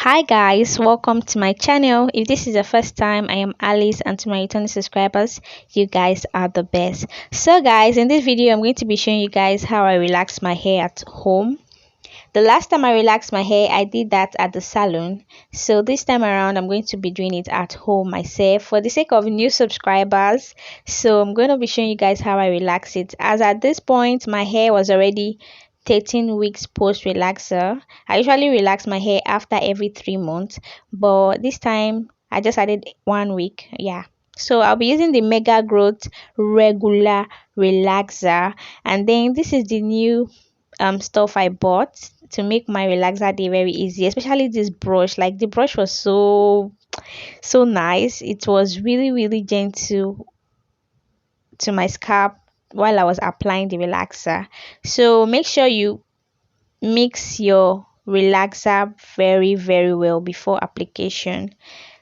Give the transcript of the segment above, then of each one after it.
Hi guys, welcome to my channel. If this is the first time, I am Alice, and to my returning subscribers, you guys are the best. So guys, in this video I'm going to be showing you guys how I relax my hair at home. The last time I relaxed my hair, I did that at the salon. So this time around I'm going to be doing it at home myself for the sake of new subscribers. So I'm going to be showing you guys how I relax it, as at this point my hair was already 13 weeks post relaxer. I usually relax my hair after every 3 months, but this time I just added 1 week. Yeah, so I'll be using the Mega Growth regular relaxer, and then this is the new stuff I bought to make my relaxer day very easy, especially this brush. Like, the brush was so nice. It was really gentle to my scalp while I was applying the relaxer. So make sure you mix your relaxer very well before application.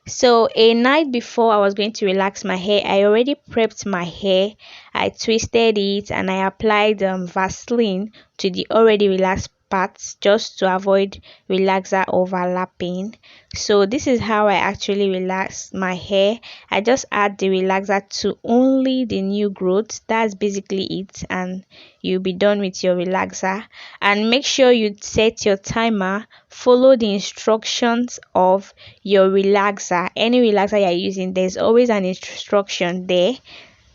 So a night before I was going to relax my hair, I already prepped my hair. I twisted it and I applied Vaseline to the already relaxed parts just to avoid relaxer overlapping. So this is how I actually relax my hair. I just add the relaxer to only the new growth. That's basically it, and you'll be done with your relaxer. And make sure you set your timer, follow the instructions of your relaxer. Any relaxer you're using, there's always an instruction there,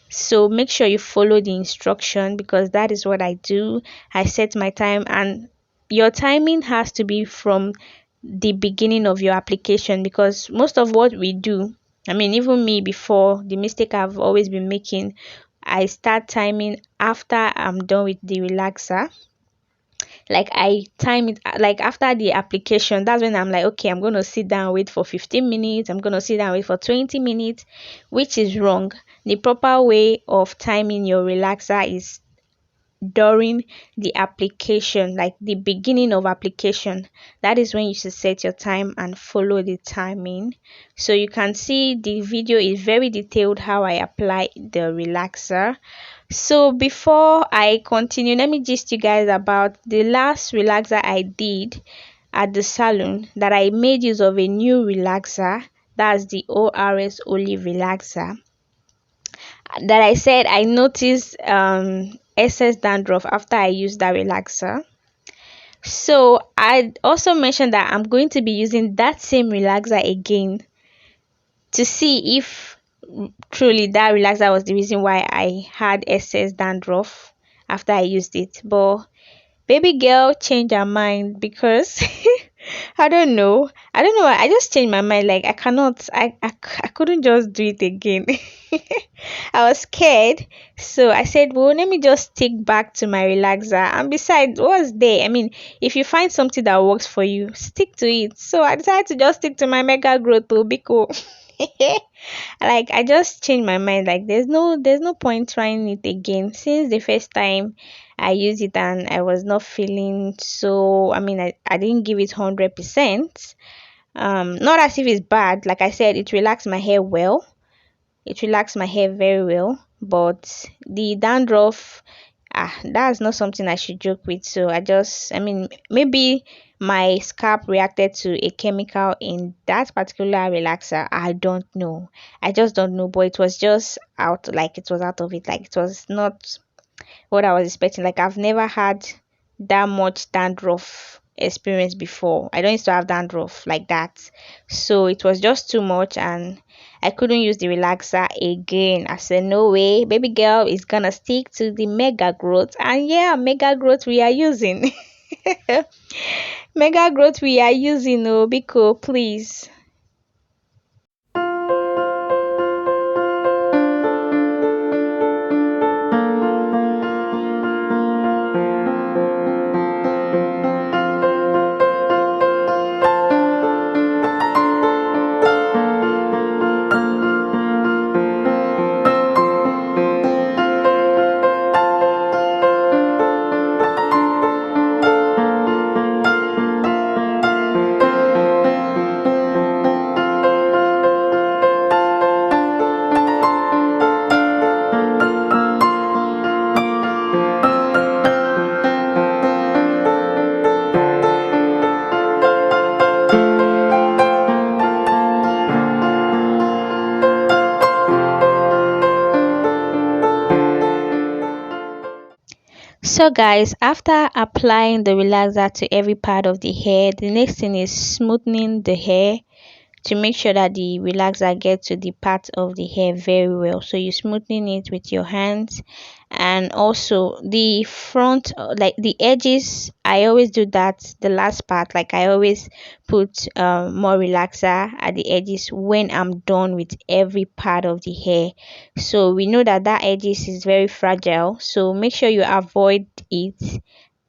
so make sure you follow the instruction, because that is what I do. I set my time, and your timing has to be from the beginning of your application, because most of what we do, I mean, even me, before, the mistake I've always been making, I start timing after I'm done with the relaxer. Like, I time it like after the application. That's when I'm like, okay, I'm gonna sit down, wait for 15 minutes, I'm gonna sit down, wait for 20 minutes, which is wrong. The proper way of timing your relaxer is during the application, like the beginning of application. That is when you should set your time and follow the timing. So you can see the video is very detailed how I apply the relaxer. So before I continue, let me just you guys about the last relaxer I did at the salon, that I made use of a new relaxer. That's the ORS Olive relaxer. That I said I noticed excess dandruff after I used that relaxer. So I also mentioned that I'm going to be using that same relaxer again to see if truly that relaxer was the reason why I had excess dandruff after I used it. But baby girl changed her mind, because I don't know why. I just changed my mind. Like, I cannot, I couldn't just do it again. I was scared, so I said, well, let me just stick back to my relaxer. And besides, what's there? I mean, if you find something that works for you, stick to it. So I decided to just stick to my Mega Growth to be cool. Like, I just changed my mind. Like, there's no point trying it again, since the first time I used it and I was not feeling so, I mean, I didn't give it 100%. Not as if it's bad. Like I said, it relaxed my hair well. It relaxed my hair very well. But the dandruff, that's not something I should joke with. So I mean, maybe my scalp reacted to a chemical in that particular relaxer. I don't know. I just don't know. But it was just out, like, it was out of it. Like, it was not what I was expecting. Like, I've never had that much dandruff experience before. I don't used to have dandruff like that. So it was just too much, and I couldn't use the relaxer again. I said, no way, baby girl is gonna stick to the Mega Growth. And yeah, Mega Growth we are using. Mega Growth we are using, oh, Biko, please. So guys, after applying the relaxer to every part of the hair, the next thing is smoothing the hair to make sure that the relaxer gets to the part of the hair very well. So you're smoothing it with your hands, and also the front, like the edges. I always do that, the last part, like I always put more relaxer at the edges when I'm done with every part of the hair. So we know that that edges is very fragile, so make sure you avoid it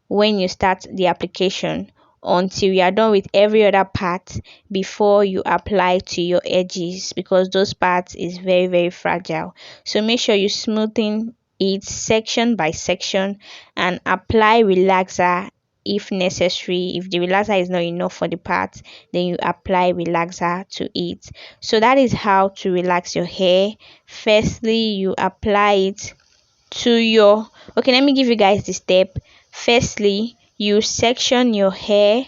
when you start the application until you are done with every other part before you apply to your edges, because those parts is very fragile. So make sure you smoothing it section by section and apply relaxer if necessary. If the relaxer is not enough for the part, then you apply relaxer to it. So that is how to relax your hair. Firstly, you apply it to your, okay, let me give you guys the step. Firstly, you section your hair,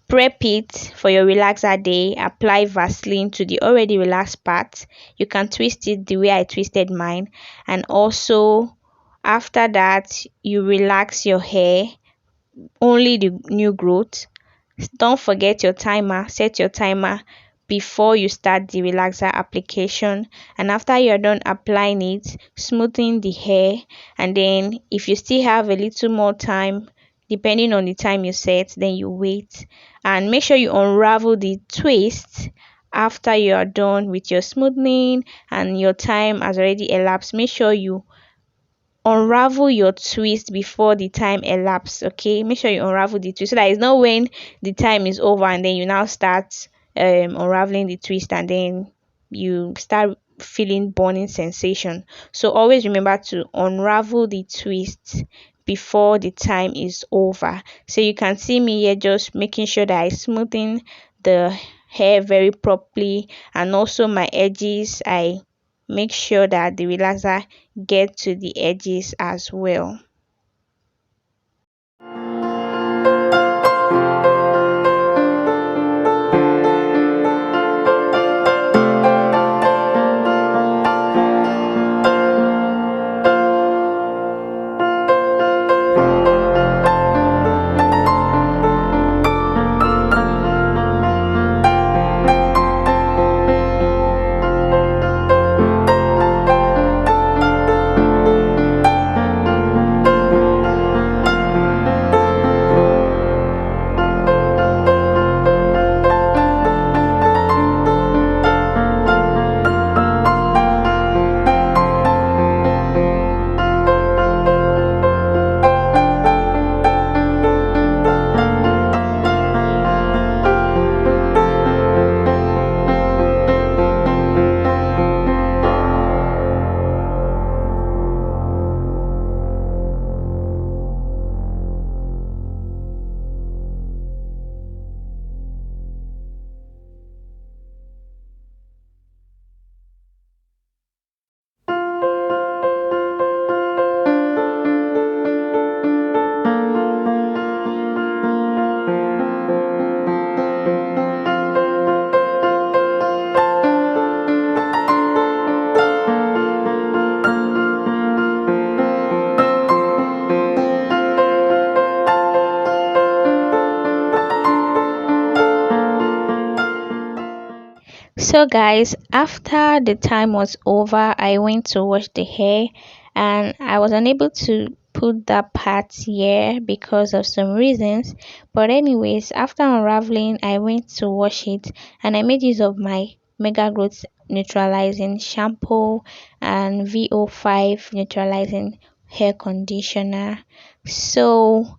prep it for your relaxer day, apply Vaseline to the already relaxed part. You can twist it the way I twisted mine, and also after that you relax your hair, only the new growth. Don't forget your timer, set your timer before you start the relaxer application. And after you're done applying it, smoothing the hair, and then if you still have a little more time, depending on the time you set, then you wait and make sure you unravel the twist after you are done with your smoothing and your time has already elapsed. Make sure you unravel your twist before the time elapsed. Okay, make sure you unravel the twist so that it's not when the time is over and then you now start unraveling the twist and then you start feeling burning sensation. So always remember to unravel the twist before the time is over. So you can see me here just making sure that I smoothing the hair very properly, and also my edges, I make sure that the relaxer get to the edges as well. So guys, after the time was over, I went to wash the hair and I was unable to put that part here because of some reasons. But anyways, after unraveling, I went to wash it and I made use of my Mega Growth neutralizing shampoo and VO5 neutralizing hair conditioner. So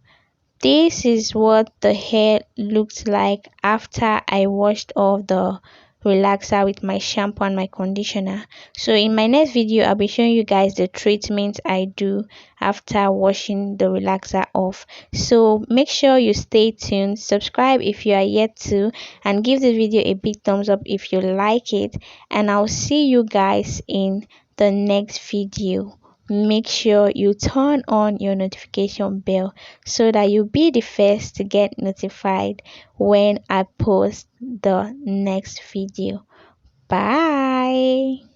this is what the hair looked like after I washed off the relaxer with my shampoo and my conditioner. So in my next video, I'll be showing you guys the treatment I do after washing the relaxer off. So make sure you stay tuned, subscribe if you are yet to, and give the video a big thumbs up if you like it, and I'll see you guys in the next video. Make sure you turn on your notification bell so that you'll be the first to get notified when I post the next video. Bye.